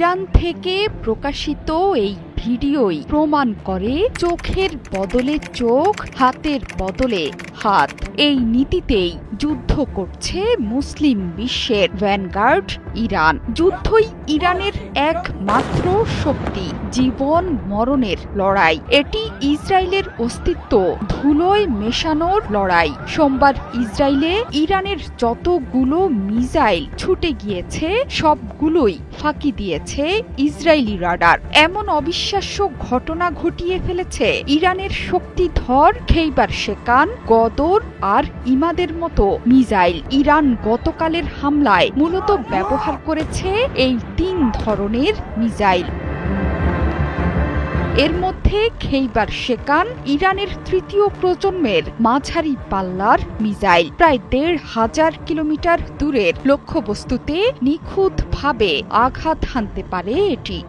Iran থেকে প্রকাশিত এই ভিডিওই প্রমাণ করে চোখের বদলে চোখ, হাতের বদলে হাত। এই নীতিতেই যুদ্ধ করছে মুসলিম বিশ্বের ভ্যানগার্ড ইরান। যুদ্ধই ইরানের একমাত্র শক্তি, জীবন মরণের লড়াই। এটি ইসরায়েলের অস্তিত্ব ধুলোয় মেশানোর লড়াই। সোমবার ইসরায়েলে ইরানের যতগুলো মিসাইল ছুটে গিয়েছে সবগুলোই ফাঁকি দিয়েছে ইসরায়েলি রাডার। এমন অবিশ্বাস্য ঘটনা ঘটিয়ে ফেলেছে ইরানের শক্তিধর খেইবার শেকান, গদর আর ইমাদের মতো মিসাইল। ইরান গতকালের হামলায় মূলত ব্যবহার করেছে এই 3 ধরনের মিসাইল। এর মধ্যে খেইবার শেকান ইরানের 3য় প্রজন্মের মাঝারি পাল্লার মিসাইল। প্রায় ১৫০০ কিলোমিটার দূরের লক্ষ্যবস্তুতে নিখুঁতভাবে আঘাত হানতে পারে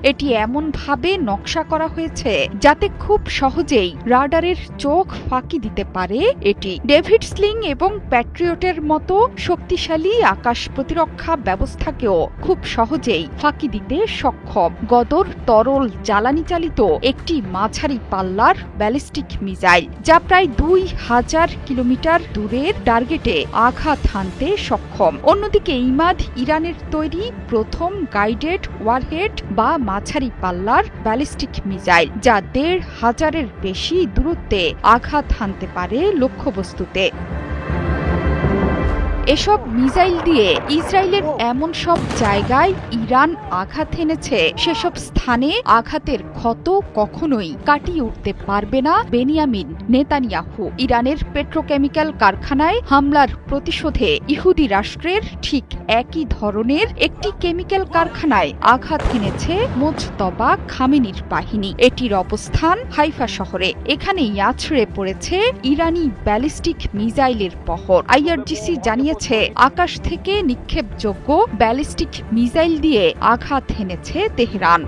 এটি এমনভাবে নকশা করা হয়েছে যাতে খুব সহজেই রাডারের চোখ ফাঁকি দিতে পারে এটি। ডেভিড স্লিং এবং প্যাট্রিয়টের মতো শক্তিশালী আকাশ প্রতিরক্ষা ব্যবস্থাকেও খুব সহজেই ফাঁকি দিতে সক্ষম গদর তরল জ্বালানি চালিত একটি মাঝারি পাল্লার ব্যালিস্টিক মিসাইল, যা প্রায় ২০০০ কিলোমিটার দূরের টার্গেটে আঘাত হানতে সক্ষম। অন্যদিকে ইমাদ ইরানের তৈরি প্রথম গাইডেড ওয়ারহেড বা মাঝারি পাল্লার ব্যালিস্টিক মিসাইল, যা ১৫০০-এর বেশি দূরত্বে আঘাত হানতে পারে লক্ষ্যবস্তুতে। এসব মিসাইল দিয়ে ইসরায়েলের এমন সব জায়গায় ইরান আঘাত এনেছে, সেসব স্থানে আঘাতের ক্ষত কখনোই কাটিয়ে উঠতে পারবে না বেনিয়ামিন নেতানিয়াহু। ইরানের পেট্রোকেমিক্যাল কারখানায় হামলার প্রতিশোধে ইহুদি রাষ্ট্রের ঠিক একই ধরনের একটি কেমিক্যাল কারখানায় আঘাত এনেছে মোজতবা খামেনির বাহিনী। এটির অবস্থান হাইফা শহরে। এখানেই আছড়ে পড়েছে ইরানি ব্যালিস্টিক মিসাইলের বহর। আইআরজিসি জানিয়েছে আকাশ থেকে নিক্ষেপযোগ্য ব্যালিস্টিক মিসাইল দিয়ে আঘাত হেনেছে তেহরান।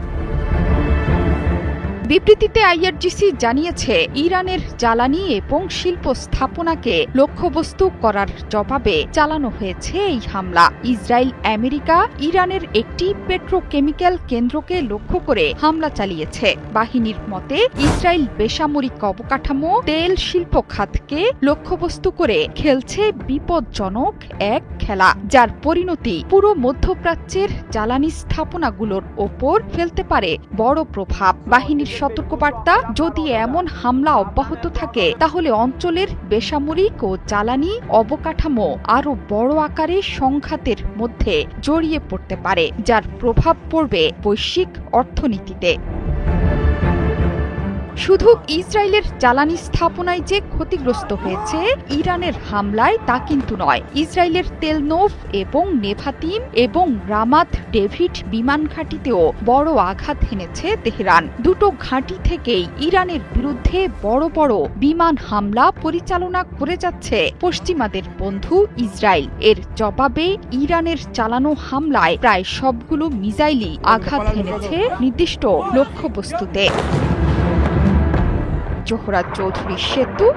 বিবৃতিতে আইআরজিসি জানিয়েছে ইরানের জ্বালানি এবং শিল্প স্থাপনাকে লক্ষ্যবস্তু করার জবাবে চালানো হয়েছে এই হামলা। ইসরায়েল আমেরিকা ইরানের একটি পেট্রোকেমিক্যাল কেন্দ্রকে লক্ষ্য করে হামলা চালিয়েছে। বাহিনীর মতে ইসরায়েল বেসামরিক অবকাঠামো, তেল শিল্প খাতকে লক্ষ্যবস্তু করে খেলছে বিপজ্জনক এক খেলা, যার পরিণতি পুরো মধ্যপ্রাচ্যের জ্বালানি স্থাপনাগুলোর ওপর ফেলতে পারে বড় প্রভাব। বাহিনীর সতর্কবার্তা, যদি এমন হামলা অব্যাহত থাকে তাহলে অঞ্চলের বেসামরিক ও জ্বালানি অবকাঠামো আরও বড় আকারে সংঘাতের মধ্যে জড়িয়ে পড়তে পারে, যার প্রভাব পড়বে বৈশ্বিক অর্থনীতিতে। শুধু ইসরায়েলের জ্বালানি স্থাপনায় যে ক্ষতিগ্রস্ত হয়েছে ইরানের হামলায় তা কিন্তু নয়। ইসরায়েলের তেলনৌফ এবং নেভাতিম এবং রামাত ডেভিড বিমান ঘাঁটিতেও বড় আঘাত হেনেছে তেহরান। দুটো ঘাঁটি থেকেই ইরানের বিরুদ্ধে বড় বড় বিমান হামলা পরিচালনা করে যাচ্ছে পশ্চিমাদের বন্ধু ইসরায়েল। এর জবাবে ইরানের চালানো হামলায় প্রায় সবগুলো মিসাইলই আঘাত হেনেছে নির্দিষ্ট লক্ষ্যবস্তুতে। জোহরা চৌধুরী সেতু।